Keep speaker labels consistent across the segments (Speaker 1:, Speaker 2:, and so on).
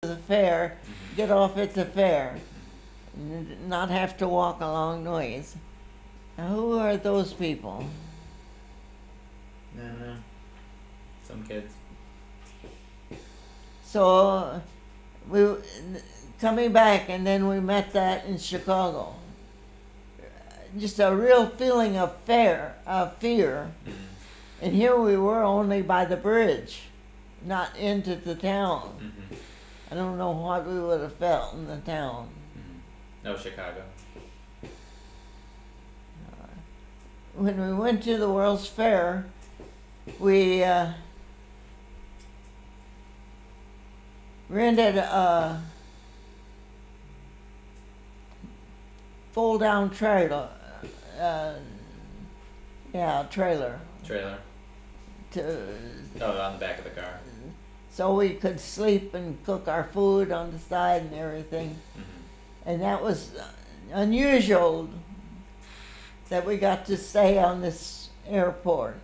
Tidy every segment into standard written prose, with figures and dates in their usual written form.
Speaker 1: the fair, get off at the fair, not have to walk a long ways. Now, who are those people?
Speaker 2: I don't know. Some kids.
Speaker 1: So we coming back, and then we met that in Chicago. Just a real feeling of fear. And here we were only by the bridge, not into the town.
Speaker 2: Mm-hmm.
Speaker 1: I don't know what we would have felt in the town.
Speaker 2: Mm-hmm. No, Chicago.
Speaker 1: When we went to the World's Fair, we rented a fold-down trailer. Trailer.
Speaker 2: Trailer. On the back of the car.
Speaker 1: So we could sleep and cook our food on the side and everything.
Speaker 2: Mm-hmm.
Speaker 1: And that was unusual that we got to stay on this airport,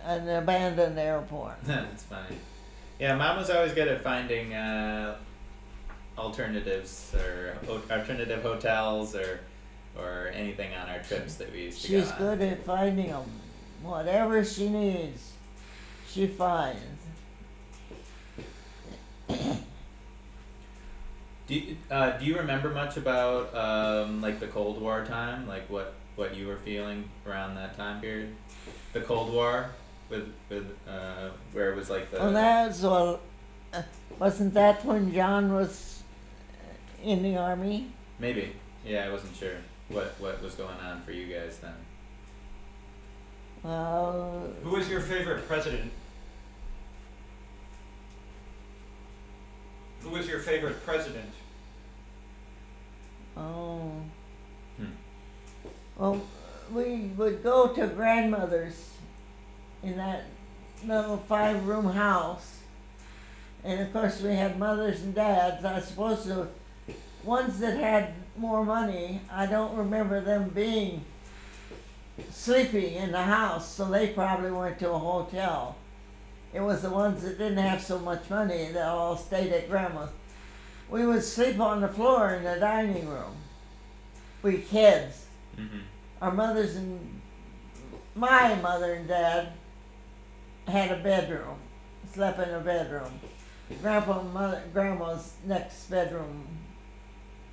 Speaker 1: an abandoned airport.
Speaker 2: That's funny. Yeah, Mom was always good at finding alternatives or alternative hotels or anything on our trips that we used to go on.
Speaker 1: She's good at finding them. Whatever she needs, she finds.
Speaker 2: Do you remember much about like the Cold War time, like what you were feeling around that time period? The Cold War with where it was like the.
Speaker 1: Well, wasn't that when John was in the army?
Speaker 2: Maybe. Yeah, I wasn't sure what was going on for you guys then.
Speaker 3: Who was your favorite president? Who was your favorite president?
Speaker 1: Oh. Well, we would go to grandmother's in that little 5-room house. And of course we had mothers and dads. I suppose the ones that had more money, I don't remember them being sleeping in the house, so they probably went to a hotel. It was the ones that didn't have so much money that all stayed at grandma's. We would sleep on the floor in the dining room. We kids.
Speaker 2: Mm-hmm.
Speaker 1: Our mothers and my mother and dad had a bedroom, slept in a bedroom. Grandma's next bedroom,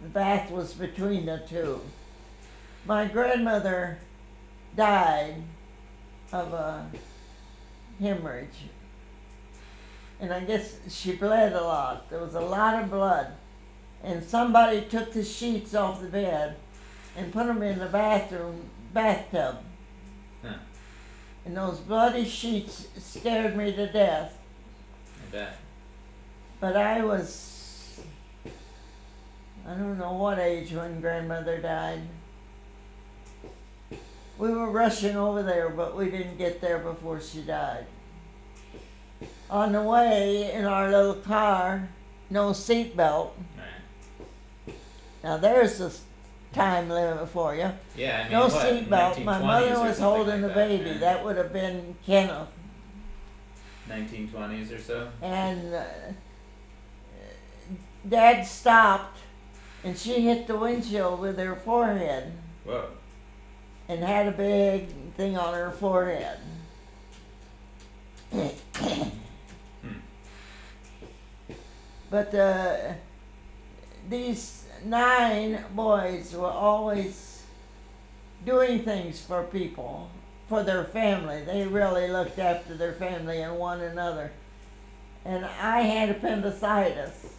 Speaker 1: the bath was between the two. My grandmother died of a hemorrhage, and I guess she bled a lot. There was a lot of blood, and somebody took the sheets off the bed and put them in the bathtub.
Speaker 2: Huh.
Speaker 1: And those bloody sheets scared me to death.
Speaker 2: I bet.
Speaker 1: But I don't know what age when grandmother died. We were rushing over there, but we didn't get there before she died. On the way in our little car, no seatbelt.
Speaker 2: Right.
Speaker 1: Now there's a time limit for you.
Speaker 2: Yeah, I mean,
Speaker 1: No
Speaker 2: what,
Speaker 1: seatbelt. My
Speaker 2: 1920s
Speaker 1: mother
Speaker 2: or
Speaker 1: was
Speaker 2: something
Speaker 1: holding
Speaker 2: like
Speaker 1: the
Speaker 2: that,
Speaker 1: baby.
Speaker 2: yeah.
Speaker 1: That would have been Kenneth.
Speaker 2: 1920s or so.
Speaker 1: And Dad stopped, and she hit the windshield with her forehead.
Speaker 2: Whoa.
Speaker 1: And had a big thing on her forehead. But these 9 boys were always doing things for people, for their family. They really looked after their family and one another. And I had appendicitis.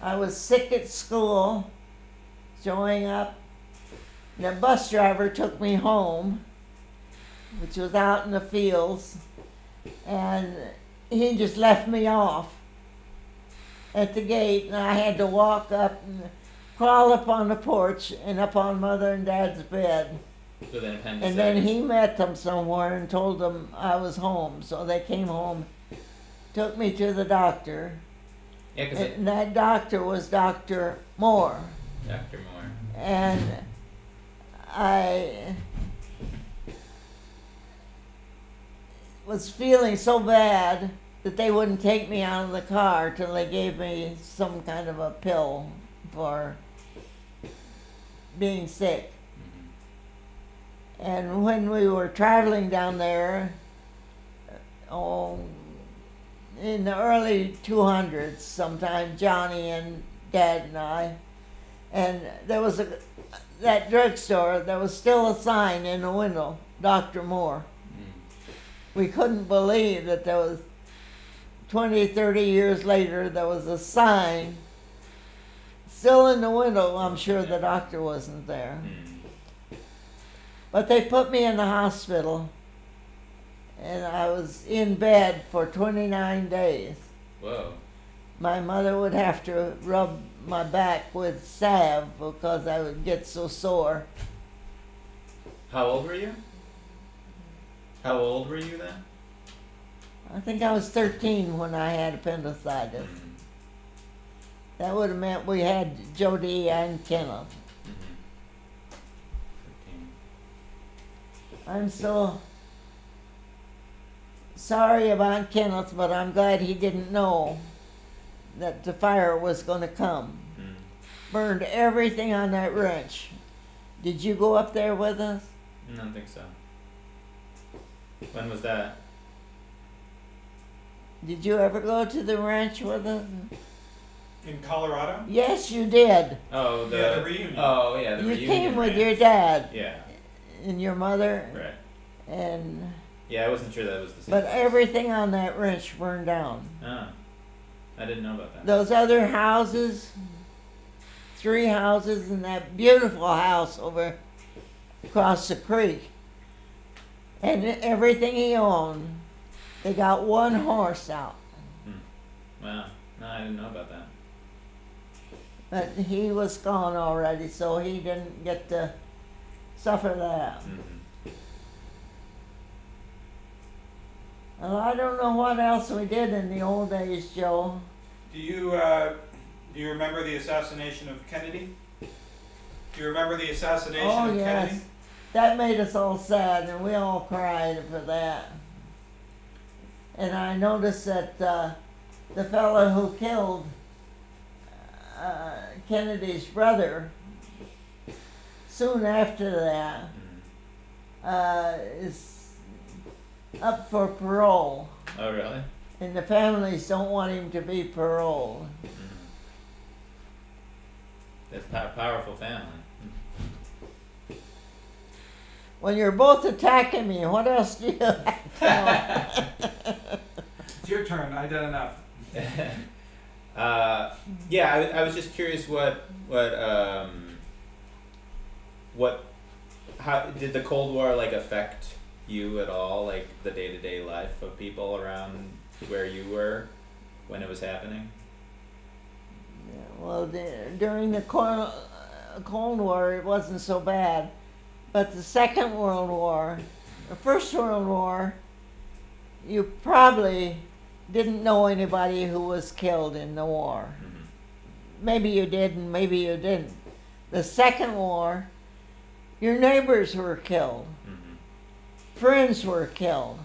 Speaker 1: I was sick at school, showing up. The bus driver took me home, which was out in the fields, and he just left me off at the gate, and I had to walk up and crawl up on the porch and up on Mother and Dad's bed.
Speaker 2: With an appendicitis.
Speaker 1: And then he met them somewhere and told them I was home, so they came home, took me to the doctor,
Speaker 2: Yeah,
Speaker 1: and that doctor was Dr. Moore.
Speaker 2: Dr. Moore.
Speaker 1: And I was feeling so bad that they wouldn't take me out of the car till they gave me some kind of a pill for being sick. And when we were traveling down there, in the early 200s, sometime, Johnny and Dad and I, and there was that drugstore, there was still a sign in the window, Dr. Moore. We couldn't believe that there was 20, 30 years later, there was a sign still in the window. I'm sure the doctor wasn't there. But they put me in the hospital, and I was in bed for 29 days.
Speaker 2: Whoa.
Speaker 1: My mother would have to rub my back with salve because I would get so sore.
Speaker 2: How old were you? How old were you then?
Speaker 1: I think I was 13 when I had appendicitis. That would have meant we had Jody and Kenneth.
Speaker 2: 13.
Speaker 1: I'm so sorry about Kenneth, but I'm glad he didn't know that the fire was going to come. Burned everything on that ranch. Did you go up there with us?
Speaker 2: I don't think so. When was that?
Speaker 1: Did you ever go to the ranch with us?
Speaker 3: In Colorado?
Speaker 1: Yes, you did.
Speaker 2: Oh,
Speaker 3: The reunion.
Speaker 2: Oh, yeah, the
Speaker 1: You
Speaker 2: reunion
Speaker 1: came with
Speaker 2: ranch.
Speaker 1: your dad
Speaker 2: Yeah,
Speaker 1: and your mother,
Speaker 2: right.
Speaker 1: and
Speaker 2: Yeah, I wasn't sure that was the same.
Speaker 1: but everything on that ranch burned down.
Speaker 2: Oh, I didn't know about that.
Speaker 1: Those other houses, 3 houses, and that beautiful house over across the creek, and everything he owned, they got 1 horse out.
Speaker 2: Wow, no, I didn't know about that.
Speaker 1: But he was gone already, so he didn't get to suffer that. Well, I don't know what else we did in the old days, Joe.
Speaker 3: Do you remember the assassination of Kennedy? Do you remember the assassination
Speaker 1: Oh,
Speaker 3: of
Speaker 1: yes.
Speaker 3: Kennedy?
Speaker 1: That made us all sad, and we all cried for that. And I noticed that the fellow who killed Kennedy's brother, soon after that, is up for parole.
Speaker 2: Oh, really?
Speaker 1: And the families don't want him to be paroled.
Speaker 2: It's a powerful family.
Speaker 1: When you're both attacking me, what else do you have to know?
Speaker 3: It's your turn. I did enough.
Speaker 2: Yeah, I was just curious how did the Cold War like affect you at all, like the day-to-day life of people around where you were when it was happening?
Speaker 1: Well, during the Cold War, it wasn't so bad. But the Second World War, the First World War, you probably didn't know anybody who was killed in the war. Maybe you did and maybe you didn't. The Second War, your neighbors were killed. Friends were killed.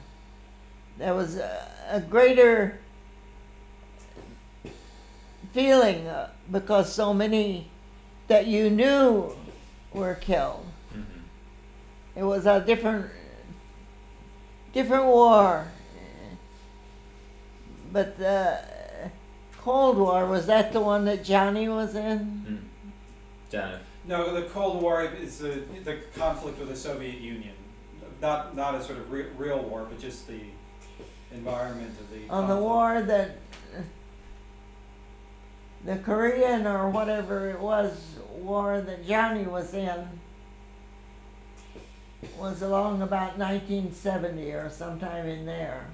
Speaker 1: There was a greater feeling because so many that you knew were killed. It was a different war. But the Cold War, was that the one that Johnny was in?
Speaker 2: Johnny.
Speaker 3: No, the Cold War is the conflict with the Soviet Union. Not a sort of real war, but just the environment of the
Speaker 1: On the war that the Korean or whatever it was, war that Johnny was in, was along about 1970 or sometime in there.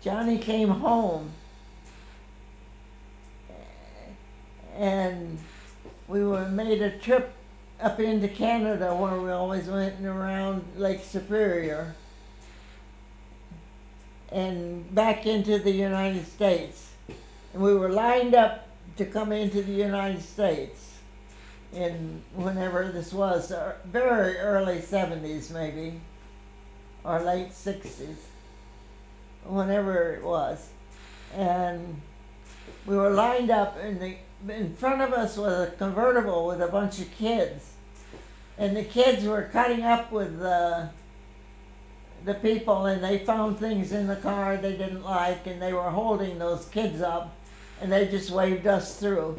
Speaker 1: Johnny came home and we made a trip up into Canada where we always went around Lake Superior and back into the United States. And we were lined up to come into the United States. in whenever this was, very early 70s maybe, or late 60s, whenever it was. And we were lined up, in front of us was a convertible with a bunch of kids. And the kids were cutting up with the people, and they found things in the car they didn't like, and they were holding those kids up, and they just waved us through.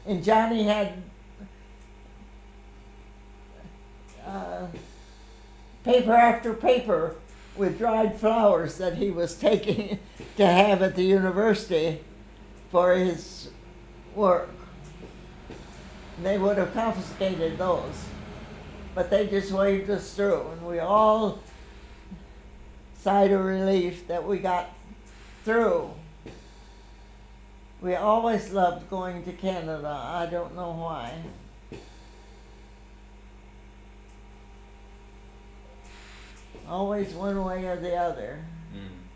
Speaker 1: And Johnny had paper after paper with dried flowers that he was taking to have at the university for his work. They would have confiscated those, but they just waved us through, and we all sighed of relief that we got through. We always loved going to Canada. I don't know why. Always one way or the other.
Speaker 2: Mm.